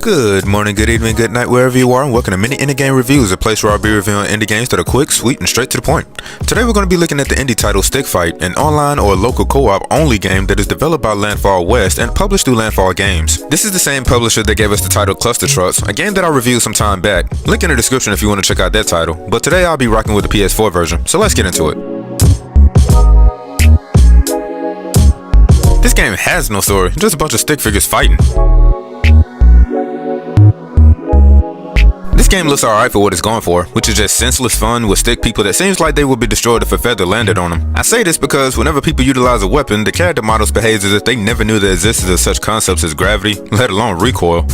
Good morning, good evening, good night, wherever you are, and welcome to Mini Indie Game Reviews, a place where I'll be reviewing indie games that are quick, sweet, and straight to the point. Today we're going to be looking at the indie title Stick Fight, an online or local co-op only game that is developed by Landfall West and published through Landfall Games. This is the same publisher that gave us the title Cluster Trucks, a game that I reviewed some time back. Link in the description if you want to check out that title, but today I'll be rocking with the PS4 version, so let's get into it. This game has no story, just a bunch of stick figures fighting. This game looks alright for what it's going for, which is just senseless fun with stick people that seems like they would be destroyed if a feather landed on them. I say this because whenever people utilize a weapon, the character models behave as if they never knew the existence of such concepts as gravity, let alone recoil.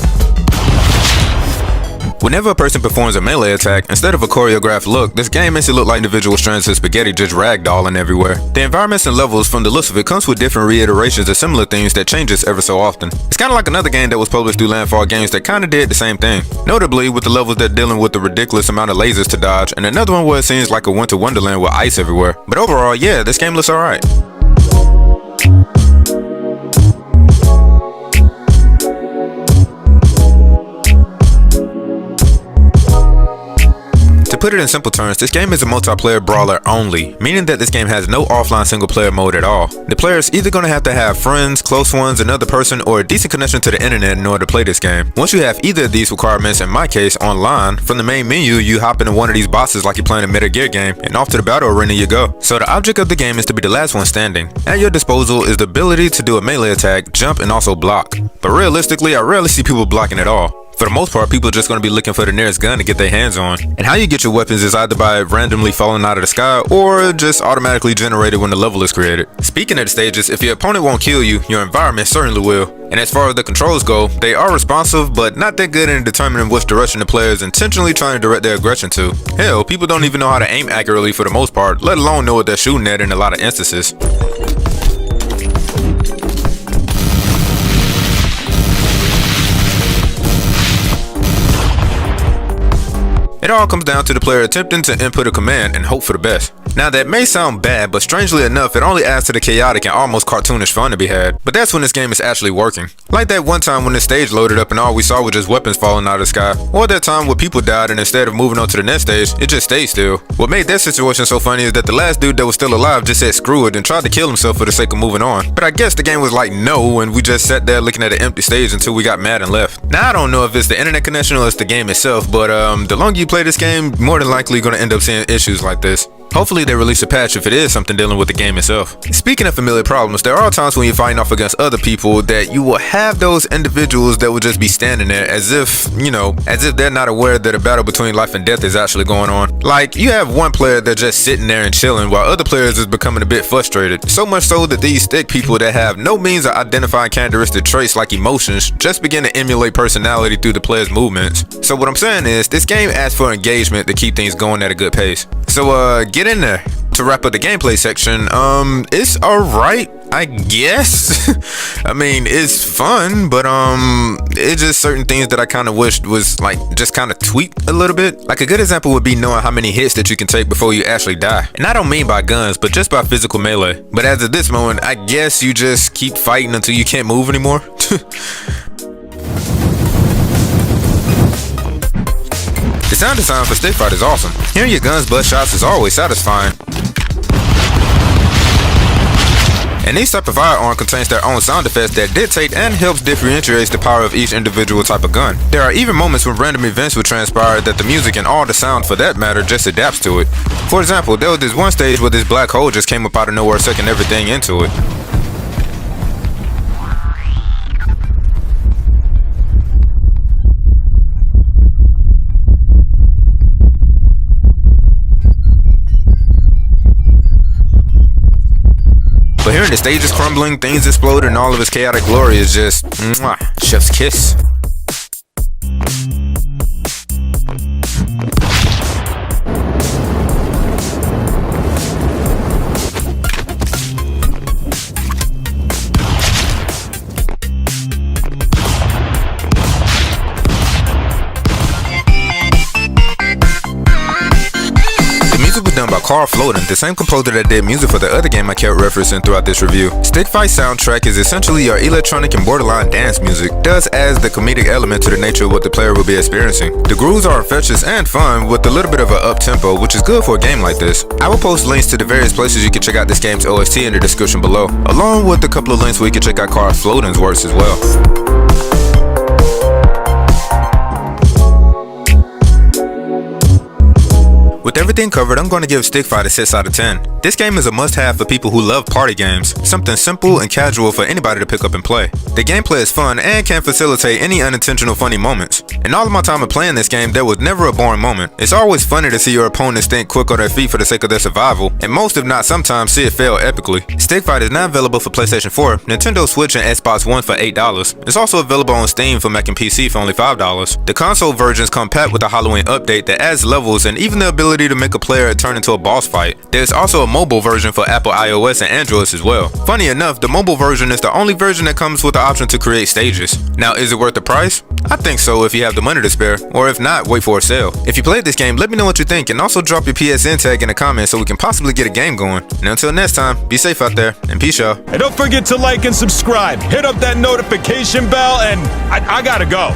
Whenever a person performs a melee attack, instead of a choreographed look, this game makes it look like individual strands of spaghetti just ragdolling everywhere. The environments and levels from the looks of it comes with different reiterations of similar themes that changes ever so often. It's kinda like another game that was published through Landfall Games that kinda did the same thing. Notably with the levels that dealing with the ridiculous amount of lasers to dodge, and another one where it seems like a winter wonderland with ice everywhere. But overall, yeah, this game looks alright. To put it in simple terms, this game is a multiplayer brawler only, meaning that this game has no offline single player mode at all. The player is either going to have friends, close ones, another person, or a decent connection to the internet in order to play this game. Once you have either of these requirements, in my case, online, from the main menu you hop into one of these bosses like you're playing a Metal Gear game, and off to the battle arena you go. So the object of the game is to be the last one standing. At your disposal is the ability to do a melee attack, jump, and also block. But realistically, I rarely see people blocking at all. For the most part, people are just going to be looking for the nearest gun to get their hands on. And how you get your weapons is either by randomly falling out of the sky or just automatically generated when the level is created. Speaking of the stages, if your opponent won't kill you, your environment certainly will. And as far as the controls go, they are responsive, but not that good in determining which direction the player is intentionally trying to direct their aggression to. Hell, people don't even know how to aim accurately for the most part, let alone know what they're shooting at in a lot of instances. It all comes down to the player attempting to input a command and hope for the best. Now that may sound bad, but strangely enough, it only adds to the chaotic and almost cartoonish fun to be had. But that's when this game is actually working. Like that one time when the stage loaded up and all we saw was just weapons falling out of the sky. Or that time where people died and instead of moving on to the next stage, it just stayed still. What made that situation so funny is that the last dude that was still alive just said screw it and tried to kill himself for the sake of moving on. But I guess the game was like no, and we just sat there looking at an empty stage until we got mad and left. Now I don't know if it's the internet connection or it's the game itself, but the longer you play this game, more than likely you're gonna end up seeing issues like this. Hopefully they release a patch if it is something dealing with the game itself. Speaking of familiar problems, there are times when you're fighting off against other people that you will have those individuals that will just be standing there as if, as if they're not aware that a battle between life and death is actually going on. Like, you have one player that's just sitting there and chilling while other players is becoming a bit frustrated. So much so that these stick people that have no means of identifying characteristic traits like emotions just begin to emulate personality through the player's movements. So what I'm saying is, this game asks for engagement to keep things going at a good pace. So get in there. To wrap up the gameplay section, it's alright, I guess. I mean, it's fun, but it's just certain things that I kind of wished was like just kind of tweaked a little bit. Like a good example would be knowing how many hits that you can take before you actually die. And I don't mean by guns, but just by physical melee. But as of this moment, I guess you just keep fighting until you can't move anymore. The sound design for Stick Fight is awesome. Hearing your guns bust shots is always satisfying. And each type of firearm contains their own sound effects that dictate and helps differentiate the power of each individual type of gun. There are even moments when random events will transpire that the music and all the sound for that matter just adapts to it. For example, there was this one stage where this black hole just came up out of nowhere, sucking everything into it. But hearing the stages crumbling, things explode, and all of its chaotic glory is just mwah, chef's kiss. Done by Karl Flodin, the same composer that did music for the other game I kept referencing throughout this review. Stick Fight soundtrack is essentially your electronic and borderline dance music, thus adds the comedic element to the nature of what the player will be experiencing. The grooves are infectious and fun with a little bit of an up-tempo, which is good for a game like this. I will post links to the various places you can check out this game's OST in the description below, along with a couple of links where you can check out Karl Flodin's works as well. With everything covered, I'm going to give Stick Fight a 6 out of 10. This game is a must-have for people who love party games, something simple and casual for anybody to pick up and play. The gameplay is fun and can facilitate any unintentional funny moments. In all of my time of playing this game, there was never a boring moment. It's always funny to see your opponents think quick on their feet for the sake of their survival, and most if not sometimes see it fail epically. Stick Fight is now available for PlayStation 4, Nintendo Switch, and Xbox One for $8. It's also available on Steam for Mac and PC for only $5. The console versions come packed with a Halloween update that adds levels and even the ability to make a player turn into a boss fight. There's also a mobile version for Apple iOS and Android as well. Funny enough, the mobile version is the only version that comes with the option to create stages. Now, is it worth the price? I think so if you have the money to spare, or if not, wait for a sale. If you played this game, let me know what you think, and also drop your PSN tag in the comments so we can possibly get a game going. And until next time, be safe out there, and peace y'all. And don't forget to like and subscribe. Hit up that notification bell, and I gotta go.